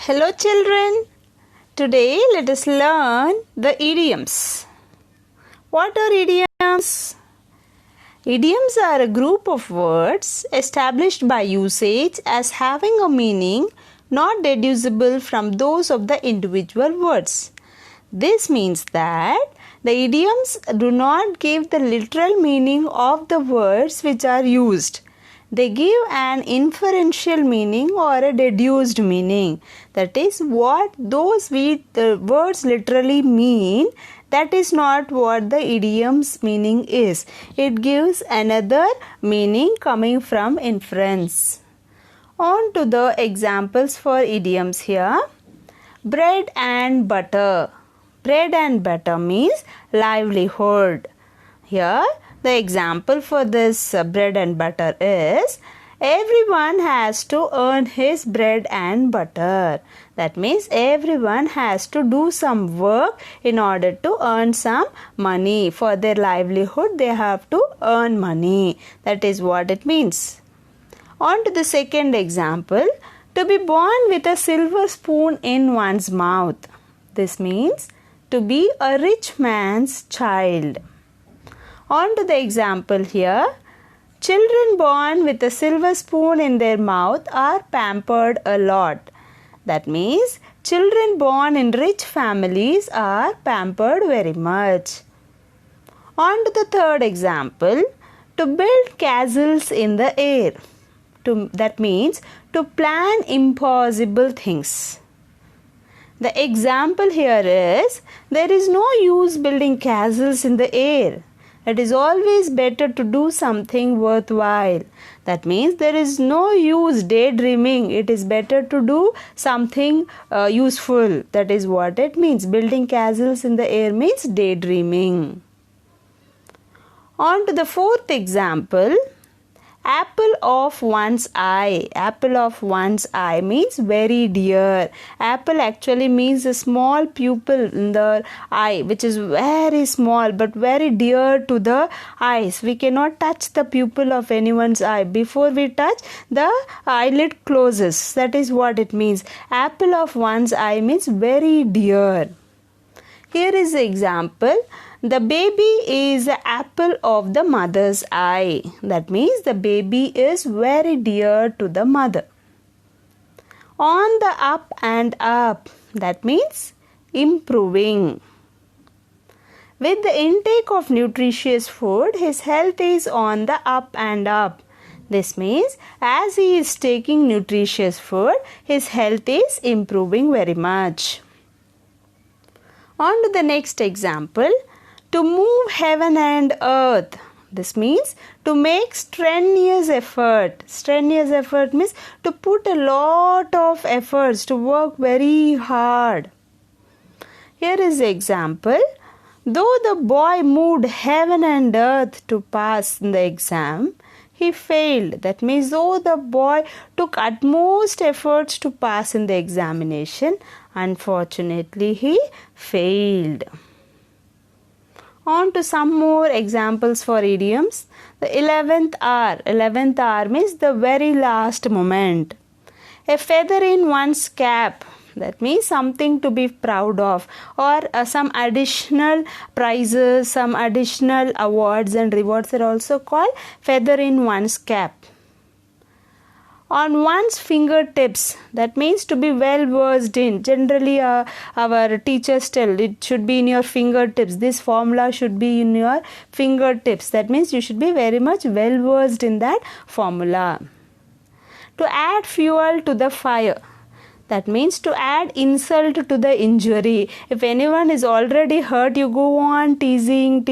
Hello children, today let us learn the idioms. What are idioms? Idioms are a group of words established by usage as having a meaning not deducible from those of the individual words. This means that the idioms do not give the literal meaning of the words which are used. They give an inferential meaning or a deduced meaning. That is what those words literally mean. That is not what the idiom's meaning is. It gives another meaning coming from inference. On to the examples for idioms here. Bread and butter. Bread and butter means livelihood. Here the example for this bread and butter is everyone has to earn his bread and butter. That means everyone has to do some work in order to earn some money. For their livelihood, they have to earn money. That is what it means. On to the second example. To be born with a silver spoon in one's mouth. This means to be a rich man's child. On to the example here. Children born with a silver spoon in their mouth are pampered a lot. That means children born in rich families are pampered very much. On to the third example. To build castles in the air. That means to plan impossible things. The example here is there is no use building castles in the air. It is always better to do something worthwhile. That means there is no use daydreaming. It is better to do something useful. That is what it means. Building castles in the air means daydreaming. On to the fourth example. Apple of one's eye. Apple of one's eye means very dear. Apple actually means a small pupil in the eye which is very small but very dear to the eyes. We cannot touch the pupil of anyone's eye. Before we touch, the eyelid closes. That is what it means. Apple of one's eye means very dear. Here is the example. The baby is the apple of the mother's eye. That means the baby is very dear to the mother. On the up and up. That means improving. With the intake of nutritious food, his health is on the up and up. This means as he is taking nutritious food, his health is improving very much. On to the next example. To move heaven and earth. This means to make strenuous effort. Strenuous effort means to put a lot of efforts, to work very hard. Here is the example. Though the boy moved heaven and earth to pass in the exam, he failed. That means though the boy took utmost efforts to pass in the examination, unfortunately he failed. On to some more examples for idioms. The 11th hour. 11th hour means the very last moment. A feather in one's cap. That means something to be proud of, or some additional prizes, some additional awards and rewards are also called feather in one's cap. On one's fingertips. That means to be well versed in. Generally our teachers tell it should be in your fingertips. This formula should be in your fingertips. That means you should be very much well versed in that formula. To add fuel to the fire. That means to add insult to the injury. If anyone is already hurt, you go on teasing,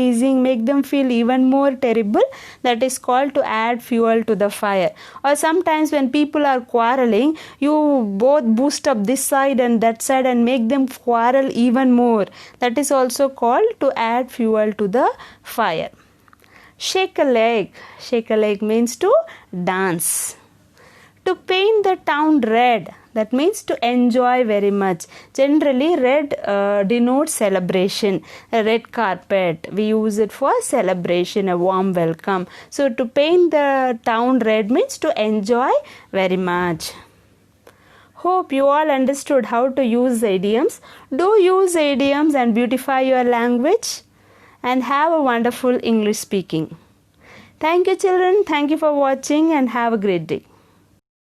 make them feel even more terrible. That is called to add fuel to the fire. Or sometimes when people are quarreling, you both boost up this side and that side and make them quarrel even more. That is also called to add fuel to the fire. Shake a leg. Shake a leg means to dance. To paint the town red. That means to enjoy very much. Generally, red denotes celebration. A red carpet, we use it for celebration, a warm welcome. So, to paint the town red means to enjoy very much. Hope you all understood how to use the idioms. Do use the idioms and beautify your language, and have a wonderful English speaking. Thank you, children. Thank you for watching, and have a great day.